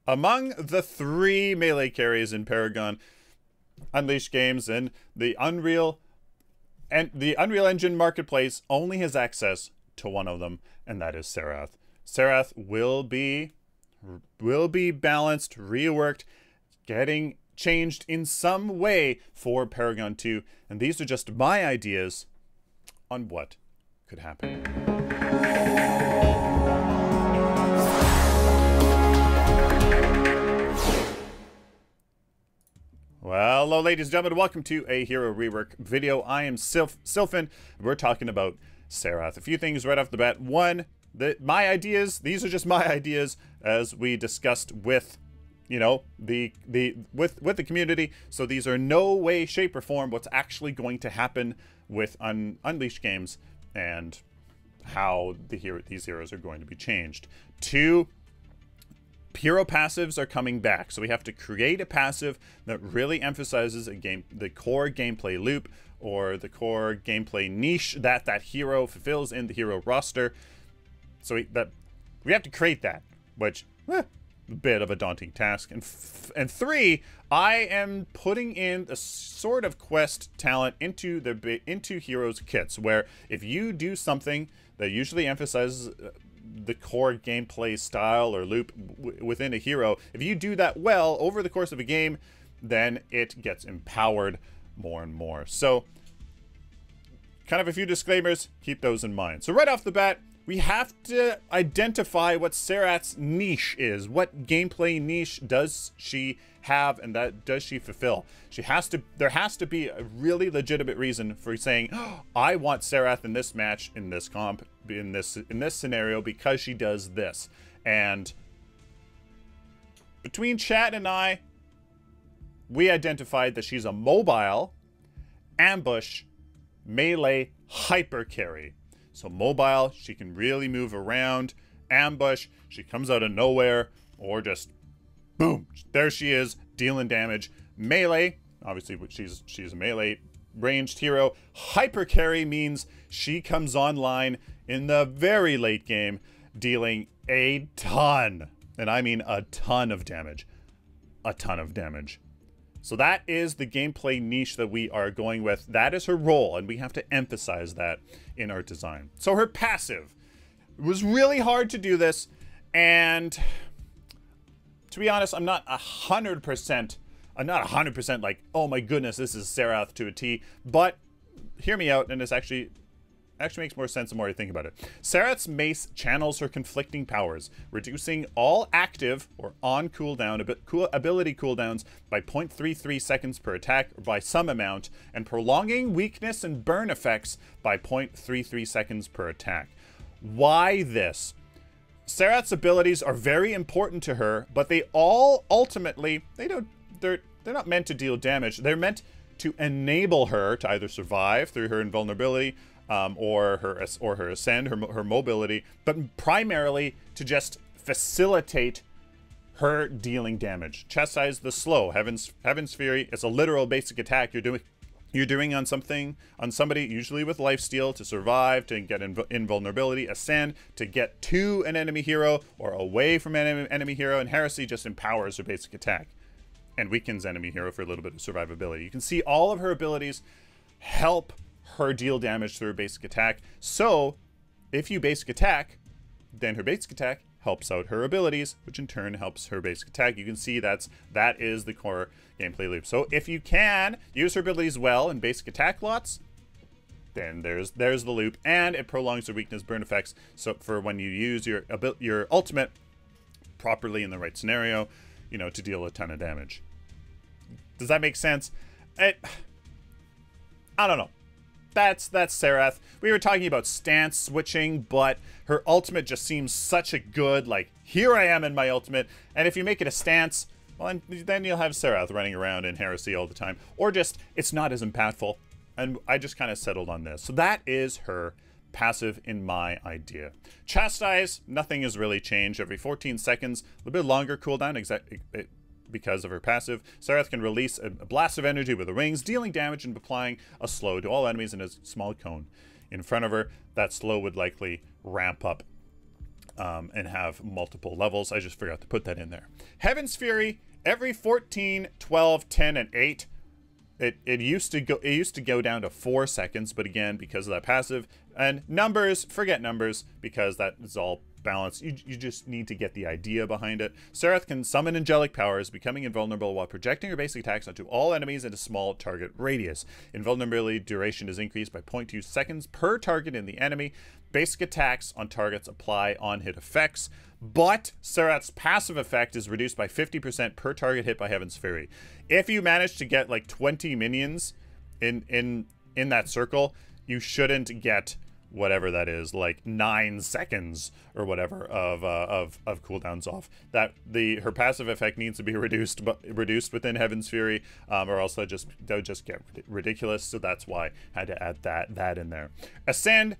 Among the 3 melee carries in Paragon Unleashed games, and the Unreal Engine marketplace only has access to one of them, and that is Serath. Serath will be balanced, reworked, getting changed in some way for Paragon 2, and these are just my ideas on what could happen. Well, hello ladies and gentlemen, welcome to a Hero Rework video. I am Sylphin, and we're talking about Serath. A few things right off the bat. One, my ideas, these are just my ideas as we discussed with, you know, with the community. So these are no way, shape, or form what's actually going to happen with Unleashed games and how these heroes are going to be changed. 2, hero passives are coming back, so we have to create a passive that really emphasizes the core gameplay loop or the core gameplay niche that hero fulfills in the hero roster. So we have to create that, which a bit of a daunting task. And 3, I am putting in a sort of quest talent into heroes kits, where if you do something that usually emphasizes the core gameplay style or loop within a hero, if you do that well over the course of a game, then it gets empowered more and more. So kind of a few disclaimers, keep those in mind. So right off the bat, we have to identify what Serath's niche is. What gameplay niche does she have, and that does she fulfill? There has to be a really legitimate reason for saying, oh, I want Serath in this match, in this comp, in this scenario, because she does this. And between chat and I, we identified that she's a mobile, ambush, melee, hyper carry. So mobile, she can really move around. Ambush, she comes out of nowhere, or just boom, there she is, dealing damage. Melee, obviously she's a melee ranged hero. Hyper carry means she comes online in the very late game, dealing a ton, and I mean a ton of damage. A ton of damage. So that is the gameplay niche that we are going with. That is her role, and we have to emphasize that in our design. So her passive. It was really hard to do this, and to be honest, I'm not 100% like, oh my goodness, this is Serath to a T, but hear me out, and this actually makes more sense the more I think about it. Serath's mace channels her conflicting powers, reducing all active or on cooldown ability cooldowns by 0.33 seconds per attack or by some amount, and prolonging weakness and burn effects by 0.33 seconds per attack. Why this? Serath's abilities are very important to her, but they all ultimately, they're not meant to deal damage. They're meant to enable her to either survive through her invulnerability, or her ascend, her mobility, but primarily to just facilitate her dealing damage. Chastise the slow, Heaven's Fury. It's a literal basic attack you're doing on somebody, usually with lifesteal, to survive, to get invulnerability. Ascend to get to an enemy hero or away from an enemy hero, and Heresy just empowers her basic attack and weakens enemy hero for a little bit of survivability. You can see all of her abilities help her deal damage through her basic attack. So if you basic attack, then her basic attack helps out her abilities, which in turn helps her basic attack. You can see that is the core gameplay loop. So if you can use her abilities well in basic attack lots, then there's the loop, and it prolongs her weakness burn effects. So for when you use your ultimate properly in the right scenario, you know, to deal a ton of damage. Does that make sense? I don't know. That's Serath. We were talking about stance switching, but her ultimate just seems such a good, like, here I am in my ultimate. And if you make it a stance, well, then you'll have Serath running around in Heresy all the time. Or just, it's not as impactful. And I just kind of settled on this. So that is her passive in my idea. Chastise, nothing has really changed. Every 14 seconds, a little bit longer cooldown, because of her passive. Serath can release a blast of energy with her wings, dealing damage and applying a slow to all enemies in a small cone in front of her. That slow would likely ramp up and have multiple levels. I just forgot to put that in there. Heaven's Fury, every 14, 12, 10, and 8. It used to go down to 4 seconds, but again, because of that passive and numbers, forget numbers, because that is all balanced. You just need to get the idea behind it. Serath can summon angelic powers, becoming invulnerable while projecting her basic attacks onto all enemies in a small target radius. Invulnerability duration is increased by 0.2 seconds per target in the enemy. Basic attacks on targets apply on-hit effects, but Serath's passive effect is reduced by 50% per target hit by Heaven's Fury. If you manage to get like 20 minions in that circle, you shouldn't get whatever that is, like 9 seconds or whatever of cooldowns off. Her passive effect needs to be reduced within Heaven's Fury, or else they'll just get ridiculous. So that's why I had to add that in there. Ascend.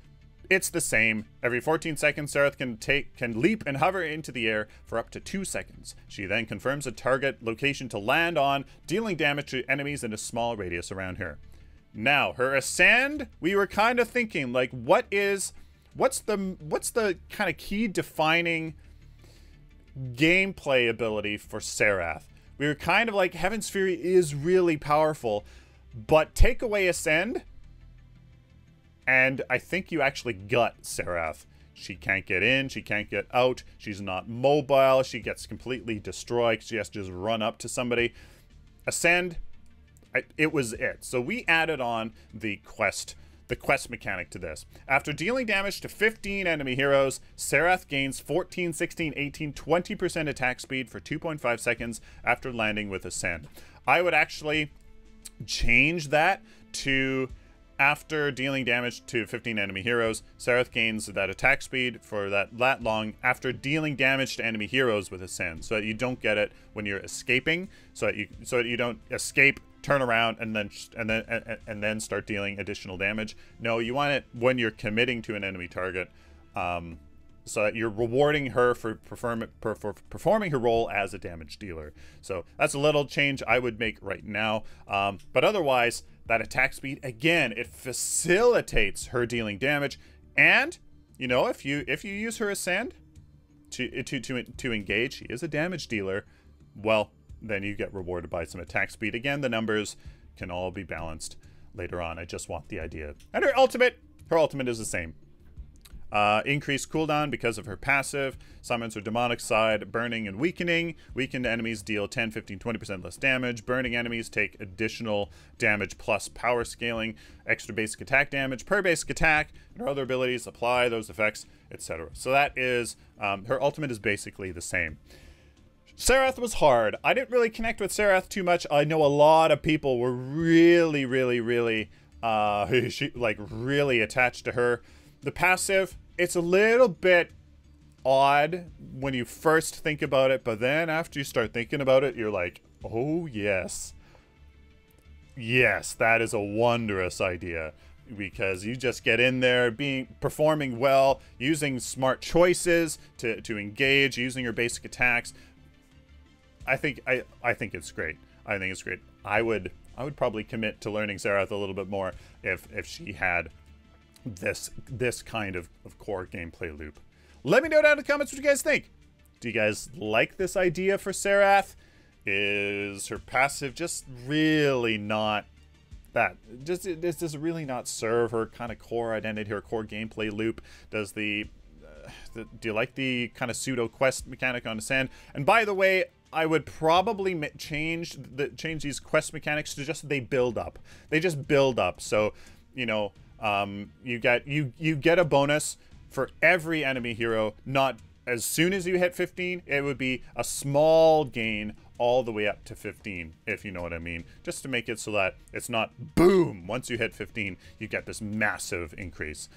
It's the same. Every 14 seconds, Serath can leap and hover into the air for up to 2 seconds. She then confirms a target location to land on, dealing damage to enemies in a small radius around her. Now, her Ascend, we were kind of thinking, like, what's the kind of key defining gameplay ability for Serath? We were kind of like, Heaven's Fury is really powerful, but take away Ascend, and I think you actually gut Serath. She can't get in, she can't get out, she's not mobile, she gets completely destroyed, she has to just run up to somebody. Ascend, it was it. So we added on the quest mechanic to this. After dealing damage to 15 enemy heroes, Serath gains 14, 16, 18, 20% attack speed for 2.5 seconds after landing with Ascend. I would actually change that to after dealing damage to 15 enemy heroes, Serath gains that attack speed for that long after dealing damage to enemy heroes with Ascend, so that you don't get it when you're escaping, so that you don't escape, turn around, and then start dealing additional damage. No, you want it when you're committing to an enemy target, so that you're rewarding her for performing her role as a damage dealer. So that's a little change I would make right now, but otherwise, that attack speed, again, it facilitates her dealing damage. And, you know, if you use her Ascend to engage, she is a damage dealer, well, then you get rewarded by some attack speed. Again, the numbers can all be balanced later on. I just want the idea. And her ultimate is the same. Increased cooldown because of her passive. Summons her demonic side, burning and weakening. Weakened enemies deal 10, 15, 20% less damage. Burning enemies take additional damage plus power scaling. Extra basic attack damage per basic attack. And her other abilities apply those effects, etc. So that is, her ultimate is basically the same. Serath was hard. I didn't really connect with Serath too much. I know a lot of people were really attached to her. The passive, it's a little bit odd when you first think about it, but then after you start thinking about it, you're like, oh yes. Yes, that is a wondrous idea, because you just get in there performing well, using smart choices to engage, using your basic attacks. I think it's great. I think it's great. I would probably commit to learning Serath a little bit more if she had this kind of core gameplay loop. Let me know down in the comments what you guys think. Do you guys like this idea for Serath? Is her passive just really not that? Does it really not serve her kind of core identity, her core gameplay loop? Does do you like the kind of pseudo quest mechanic on Ascend? And by the way, I would probably change these quest mechanics to just they build up. They just build up. So, you know, you get a bonus for every enemy hero. Not as soon as you hit 15, it would be a small gain all the way up to 15, if you know what I mean. Just to make it so that it's not boom, once you hit 15, you get this massive increase.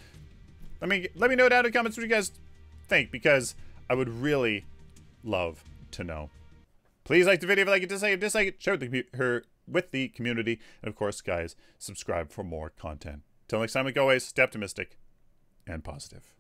Let me know down in the comments what you guys think, because I would really love to know. Please like the video if you like it, dislike it, share it with the community, and of course, guys, subscribe for more content. Till next time, like always, stay optimistic and positive.